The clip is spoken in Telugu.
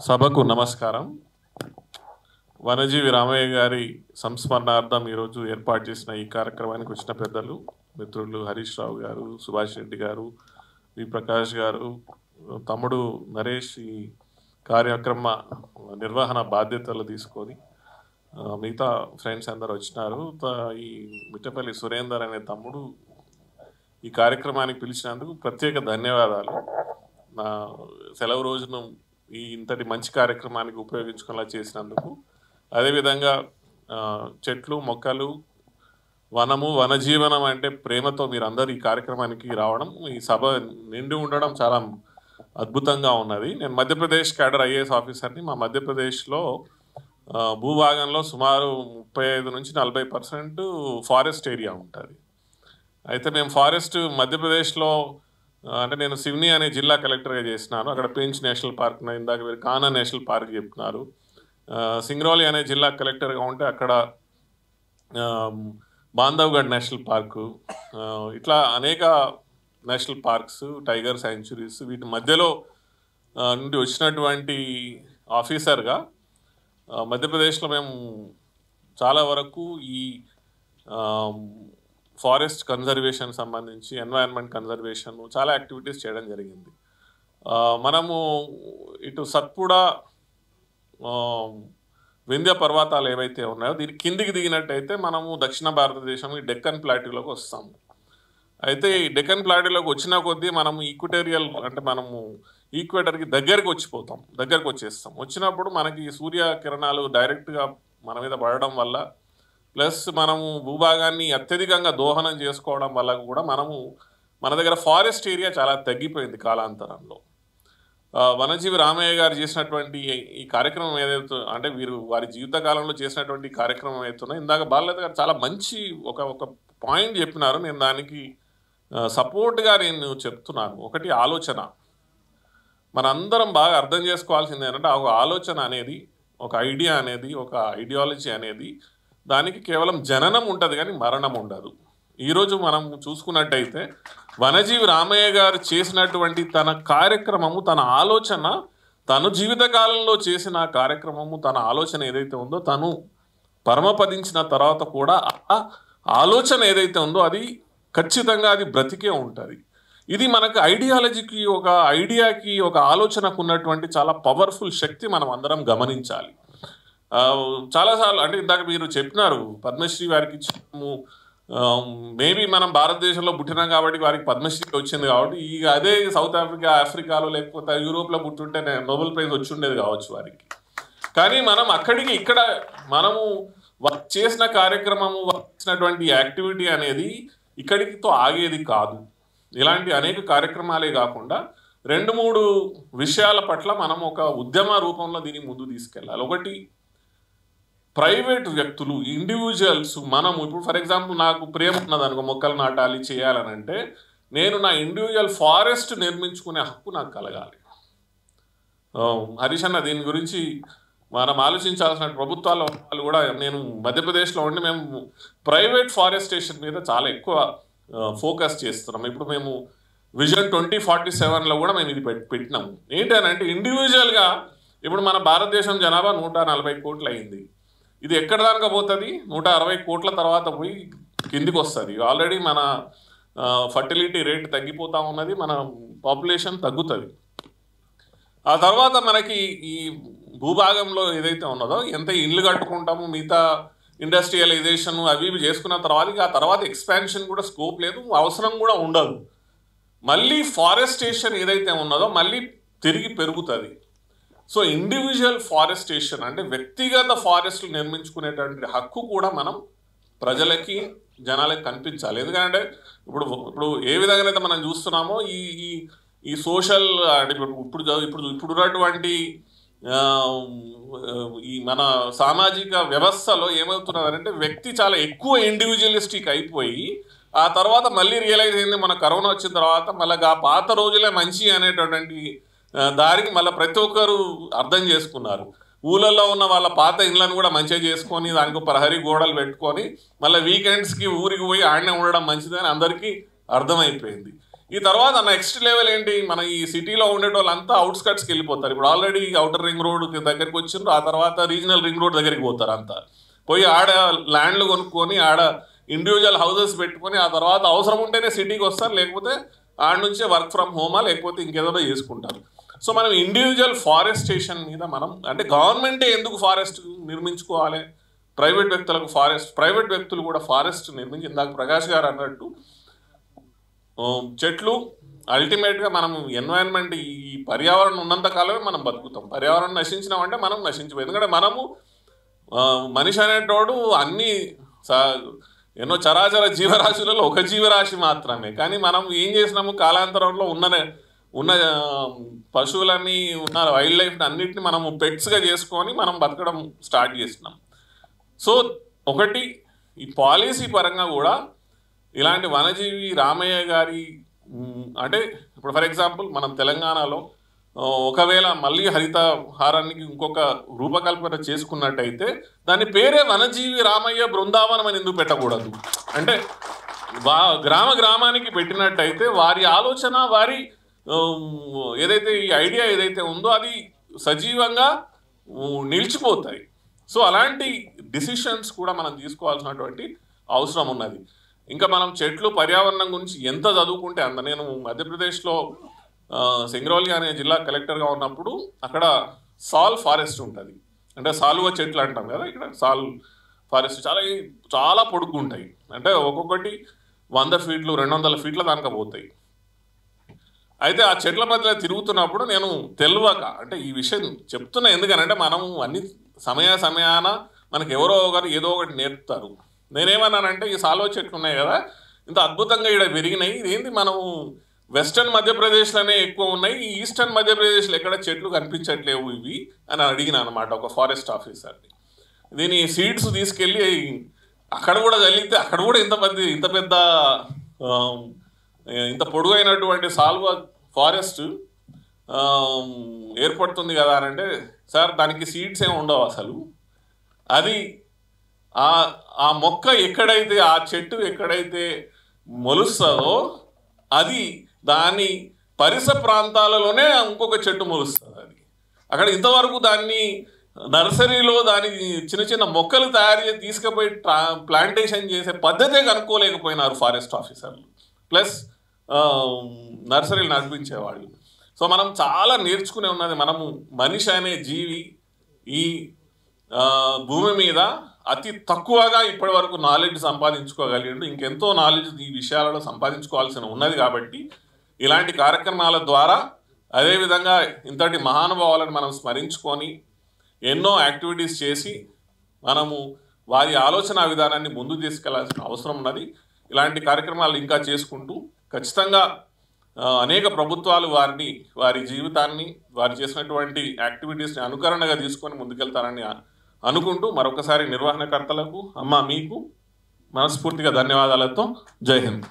సభకు నమస్కారం. వనజీవి రామయ్య గారి సంస్మరణార్థం ఈరోజు ఏర్పాటు చేసిన ఈ కార్యక్రమానికి వచ్చిన పెద్దలు మిత్రులు హరీష్ రావు గారు, సుభాష్ రెడ్డి గారు, వి ప్రకాష్ గారు, తమ్ముడు నరేష్ ఈ కార్యక్రమ నిర్వహణ బాధ్యతలు తీసుకొని మిగతా ఫ్రెండ్స్ అందరు వచ్చినారు. ఈ మిట్టపల్లి సురేందర్ అనే తమ్ముడు ఈ కార్యక్రమానికి పిలిచినందుకు ప్రత్యేక ధన్యవాదాలు. నా సెలవు రోజును ఈ ఇంతటి మంచి కార్యక్రమానికి ఉపయోగించుకునేలా చేసినందుకు. అదేవిధంగా చెట్లు, మొక్కలు, వనము, వనజీవనం అంటే ప్రేమతో మీరందరూ ఈ కార్యక్రమానికి రావడం, ఈ సభ నిండి ఉండడం చాలా అద్భుతంగా ఉన్నది. నేను మధ్యప్రదేశ్ క్యాడర్ ఐఏఎస్ ఆఫీసర్ని. మా మధ్యప్రదేశ్లో భూభాగంలో సుమారు 35 నుంచి 40% ఫారెస్ట్ ఏరియా ఉంటుంది. అయితే మేము ఫారెస్ట్ మధ్యప్రదేశ్లో అంటే నేను సివ్నీ అనే జిల్లా కలెక్టర్గా చేసినాను. అక్కడ పెంచ్ నేషనల్ పార్క్, ఇందాక మీరు కానా నేషనల్ పార్క్ చెప్తున్నారు. సింగ్రౌలి అనే జిల్లా కలెక్టర్గా ఉంటే అక్కడ బాంధవ్గఢ్ నేషనల్ పార్కు, ఇట్లా అనేక నేషనల్ పార్క్స్, టైగర్ శాంచురీస్, వీటి మధ్యలో నుండి వచ్చినటువంటి ఆఫీసర్గా మధ్యప్రదేశ్లో మేము చాలా వరకు ఈ ఫారెస్ట్ కన్జర్వేషన్ సంబంధించి, ఎన్వైరన్మెంట్ కన్జర్వేషన్ చాలా యాక్టివిటీస్ చేయడం జరిగింది. మనము ఇటు సత్పుడా, వింధ్య పర్వతాలు ఏవైతే ఉన్నాయో దీని కిందికి దిగినట్టయితే మనము దక్షిణ భారతదేశం ఈ డెక్కన్ ప్లాట్యూలోకి వస్తాము. అయితే ఈ డెక్కన్ ప్లాట్యూలోకి వచ్చిన కొద్దీ మనము ఈక్వటోరియల్ అంటే మనము ఈక్వేటర్కి దగ్గరికి వచ్చేస్తాం. వచ్చినప్పుడు మనకి సూర్యకిరణాలు డైరెక్ట్గా మన మీద పడడం వల్ల, ప్లస్ మనము భూభాగాన్ని అత్యధికంగా దోహనం చేసుకోవడం వల్ల కూడా మన దగ్గర ఫారెస్ట్ ఏరియా చాలా తగ్గిపోయింది కాలాంతరంలో. వనజీవి రామయ్య గారు చేసినటువంటి ఈ కార్యక్రమం ఏదైతే అంటే వారి జీవితకాలంలో చేసినటువంటి కార్యక్రమం ఏదైతుందో, ఇందాక బాలలత గారు చాలా మంచి ఒక పాయింట్ చెప్పినారు. నేను దానికి సపోర్ట్గా నేను చెప్తున్నాను. ఒకటి ఆలోచన. మనందరం బాగా అర్థం చేసుకోవాల్సింది ఏంటంటే, ఒక ఆలోచన అనేది, ఒక ఐడియా అనేది, ఒక ఐడియాలజీ అనేది, దానికి కేవలం జననం ఉంటుంది కానీ మరణం ఉండదు. ఈరోజు మనం చూసుకున్నట్టయితే వనజీవి రామయ్య గారు చేసినటువంటి తన కార్యక్రమము, తన ఆలోచన, తను జీవితకాలంలో చేసిన కార్యక్రమము, తన ఆలోచన ఏదైతే ఉందో, తను పరమపదించిన తర్వాత కూడా ఆ ఆలోచన ఏదైతే ఉందో అది ఖచ్చితంగా అది బ్రతికే ఉంటుంది. ఇది మనకు ఐడియాలజీకి, ఒక ఐడియాకి, ఒక ఆలోచనకు ఉన్నటువంటి చాలా పవర్ఫుల్ శక్తి మనం అందరం గమనించాలి. చాలాసార్లు అంటే ఇందాక మీరు చెప్పినారు పద్మశ్రీ వారికి ఇచ్చాము. మేబీ మనం భారతదేశంలో పుట్టినాం కాబట్టి వారికి పద్మశ్రీ వచ్చింది కాబట్టి, ఇక అదే సౌత్ ఆఫ్రికాలో లేకపోతే యూరోప్లో పుట్టుంటే నోబెల్ ప్రైజ్ వచ్చి ఉండేది కావచ్చు వారికి. కానీ మనం ఇక్కడ మనము చేసిన కార్యక్రమము, చేసినటువంటి యాక్టివిటీ అనేది ఇక్కడితో ఆగేది కాదు. ఇలాంటి అనేక కార్యక్రమాలే కాకుండా 2-3 విషయాల పట్ల మనం ఒక ఉద్యమ రూపంలో దీన్ని ముందు తీసుకెళ్ళాలి. ఒకటి, ప్రైవేట్ వ్యక్తులు, ఇండివిజువల్స్, మనము ఇప్పుడు ఫర్ ఎగ్జాంపుల్ నాకు ప్రేమ ఉన్నదనుకో, మొక్కలు నాటాలి చేయాలనంటే నేను నా ఇండివిజువల్ ఫారెస్ట్ నిర్మించుకునే హక్కు నాకు కలగాలి. హరీష్ అన్న దీని గురించి మనం ఆలోచించాల్సిన ప్రభుత్వాల వాళ్ళు కూడా, నేను మధ్యప్రదేశ్లో ఉండి మేము ప్రైవేట్ ఫారెస్టేషన్ మీద చాలా ఎక్కువ ఫోకస్ చేస్తున్నాం. ఇప్పుడు మేము విజన్ 2047లో కూడా మేము ఇది పెట్టినాము. ఏంటంటే ఇండివిజువల్గా ఇప్పుడు మన భారతదేశం జనాభా 140 కోట్లు అయింది. ఇది ఎక్కడ దాకా పోతుంది? 160 కోట్ల తర్వాత పోయి కిందికి వస్తుంది. ఆల్రెడీ మన ఫర్టిలిటీ రేట్ తగ్గిపోతూ ఉన్నది, మన పాపులేషన్ తగ్గుతుంది. ఆ తర్వాత మనకి ఈ భూభాగంలో ఏదైతే ఉన్నదో, ఎంత ఇల్లు కట్టుకుంటాము, మిగతా ఇండస్ట్రియలైజేషన్ అవి ఇవి చేసుకున్న తర్వాత ఆ తర్వాత ఎక్స్పాన్షన్ కూడా స్కోప్ లేదు, అవసరం కూడా ఉండదు. మళ్ళీ ఫారెస్టేషన్ ఏదైతే ఉన్నదో మళ్ళీ తిరిగి పెరుగుతుంది. సో ఇండివిజువల్ ఫారెస్టేషన్ అంటే వ్యక్తిగత ఫారెస్ట్లు నిర్మించుకునేటువంటి హక్కు కూడా మనం ప్రజలకి, జనాలకి కనిపించాలి. ఎందుకంటే ఇప్పుడు ఏ విధంగానైతే మనం చూస్తున్నామో ఈ సోషల్ అంటే ఇప్పుడున్నటువంటి ఈ మన సామాజిక వ్యవస్థలో ఏమవుతున్నదంటే వ్యక్తి చాలా ఎక్కువ ఇండివిజువలిస్టిక్ అయిపోయి, ఆ తర్వాత మళ్ళీ రియలైజ్ అయింది మన కరోనా వచ్చిన తర్వాత మళ్ళీ ఆ పాత రోజులే మంచి అనేటటువంటి దారికి మళ్ళీ ప్రతి ఒక్కరు అర్థం చేసుకున్నారు. ఊళ్ళల్లో ఉన్న వాళ్ళ పాత ఇళ్ళను కూడా మంచిగా చేసుకొని దానికి ప్రహరీ గోడలు పెట్టుకొని మళ్ళీ వీకెండ్స్కి ఊరికి పోయి ఆడనే ఉండడం మంచిదని అందరికీ అర్థమైపోయింది. ఈ తర్వాత నెక్స్ట్ లెవెల్ ఏంటి, మన ఈ సిటీలో ఉండే వాళ్ళంతా అవుట్స్కట్స్కి వెళ్ళిపోతారు. ఇప్పుడు ఆల్రెడీ అవుటర్ రింగ్ రోడ్ దగ్గరికి వచ్చిండ్రు, ఆ తర్వాత రీజనల్ రింగ్ రోడ్ దగ్గరికి పోతారు. అంతా పోయి ఆడ ల్యాండ్లు కొనుక్కొని ఆడ ఇండివిజువల్ హౌసెస్ పెట్టుకొని ఆ తర్వాత అవసరం ఉంటేనే సిటీకి వస్తారు, లేకపోతే ఆడ నుంచే వర్క్ ఫ్రమ్ హోమా లేకపోతే ఇంకేదో చేసుకుంటారు. సో మనం ఇండివిజువల్ ఫారెస్టేషన్ మీద మనం అంటే గవర్నమెంటే ఎందుకు ఫారెస్ట్ నిర్మించుకోవాలి, ప్రైవేట్ వ్యక్తులకు ప్రైవేట్ వ్యక్తులు కూడా ఫారెస్ట్ నిర్మించి, ఇందాక ప్రకాష్ గారు అన్నట్టు చెట్లు అల్టిమేట్గా మనం ఎన్వైరన్మెంట్ ఈ పర్యావరణం ఉన్నంత కాలమే మనం బతుకుతాం. పర్యావరణం నశించినామంటే మనం నశించిపోయి, ఎందుకంటే మనము మనిషి అనేటోడు అన్ని ఎన్నో చరాచర జీవరాశులలో ఒక జీవరాశి మాత్రమే. కానీ మనం ఏం చేసినాము, కాలాంతరంలో ఉన్న పశువులని ఉన్న వైల్డ్ లైఫ్ని అన్నిటిని మనము పెట్స్గా చేసుకొని మనం బతకడం స్టార్ట్ చేసినాం. సో ఒకటి ఈ పాలసీ పరంగా కూడా ఇలాంటి వనజీవి రామయ్య గారి అంటే ఇప్పుడు ఫర్ ఎగ్జాంపుల్ మనం తెలంగాణలో ఒకవేళ మళ్ళీ హరితహారానికి ఇంకొక రూపకల్పన చేసుకున్నట్టయితే దాని పేరే వనజీవి రామయ్య బృందావనం అని ఎందుకు పెట్టకూడదు? అంటే గ్రామానికి పెట్టినట్టయితే వారి ఆలోచన, వారి ఏదైతే ఈ ఐడియా ఏదైతే ఉందో అది సజీవంగా నిలిచిపోతాయి. సో అలాంటి డిసిషన్స్ కూడా మనం తీసుకోవాల్సినటువంటి అవసరం ఉన్నది. ఇంకా మనం చెట్లు పర్యావరణం గురించి ఎంత చదువుకుంటే అంత. నేను మధ్యప్రదేశ్లో సింగరౌలి అనే జిల్లా కలెక్టర్గా ఉన్నప్పుడు అక్కడ సాల్ ఫారెస్ట్ ఉంటుంది, అంటే సాలువ చెట్లు అంటాం కదా, ఇక్కడ సాల్ ఫారెస్ట్ చాలా పొడుగు ఉంటాయి. అంటే ఒక్కొక్కటి 100 ఫీట్లు 200 ఫీట్ల దాకా పోతాయి. అయితే ఆ చెట్ల మధ్యలో తిరుగుతున్నప్పుడు నేను తెలియక అంటే ఈ విషయం చెప్తున్నా, ఎందుకనంటే మనం అన్ని సమయాన మనకు ఎవరో ఒకరు ఏదో ఒకటి నేర్పుతారు. నేనేమన్నానంటే ఈ సాలువ చెట్లు ఉన్నాయి కదా, ఇంత అద్భుతంగా ఇక్కడ పెరిగినాయి, ఇదేంటి మనము వెస్టర్న్ మధ్యప్రదేశ్లోనే ఎక్కువ ఉన్నాయి, ఈ ఈస్టర్న్ మధ్యప్రదేశ్లో ఎక్కడ చెట్లు కనిపించట్లేవు ఇవి అని అడిగిన అనమాట ఒక ఫారెస్ట్ ఆఫీసర్ని. దీని సీడ్స్ తీసుకెళ్ళి అక్కడ కూడా చల్లితే అక్కడ కూడా ఇంత పెద్ద ఇంత పొడుగైనటువంటి సాల్వ ఫారెస్ట్ ఏర్పడుతుంది కదా అని అంటే, సార్ దానికి సీడ్స్ ఏమి ఉండవు అసలు, అది ఆ మొక్క ఎక్కడైతే ఆ చెట్టు ఎక్కడైతే మొలుస్తుందో అది దాని పరిసర ప్రాంతాలలోనే ఇంకొక చెట్టు మొలుస్తుంది. అది అక్కడ ఇంతవరకు దాన్ని నర్సరీలో దాని చిన్న మొక్కలు తయారు చేసి తీసుకుపోయి ప్లాంటేషన్ చేసే పద్ధతే కనుక్కోలేకపోయినారు ఫారెస్ట్ ఆఫీసర్లు ప్లస్ నర్సరీలు నడిపించేవాళ్ళు. సో మనం చాలా నేర్చుకునే ఉన్నది. మనము మనిషి అనే జీవి ఈ భూమి మీద అతి తక్కువగా ఇప్పటి వరకు నాలెడ్జ్ సంపాదించుకోగలిగిండు, ఇంకెంతో నాలెడ్జ్ ఈ విషయాలలో సంపాదించుకోవాల్సిన ఉన్నది. కాబట్టి ఇలాంటి కార్యక్రమాల ద్వారా అదేవిధంగా ఇంతటి మహానుభావులను మనం స్మరించుకొని ఎన్నో యాక్టివిటీస్ చేసి మనము వారి ఆలోచన విధానాన్ని ముందుకు తీసుకెళ్లాల్సిన అవసరం ఉన్నది. ఇలాంటి కార్యక్రమాలు ఇంకా చేసుకుంటూ ఖచ్చితంగా అనేక ప్రభుత్వాలు వారి జీవితాన్ని వారు చేసినటువంటి యాక్టివిటీస్ని అనుకరణగా తీసుకొని ముందుకెళ్తారని అనుకుంటూ మరొకసారి నిర్వహణకర్తలకు మీకు మనస్ఫూర్తిగా ధన్యవాదాలతో జై హింద్.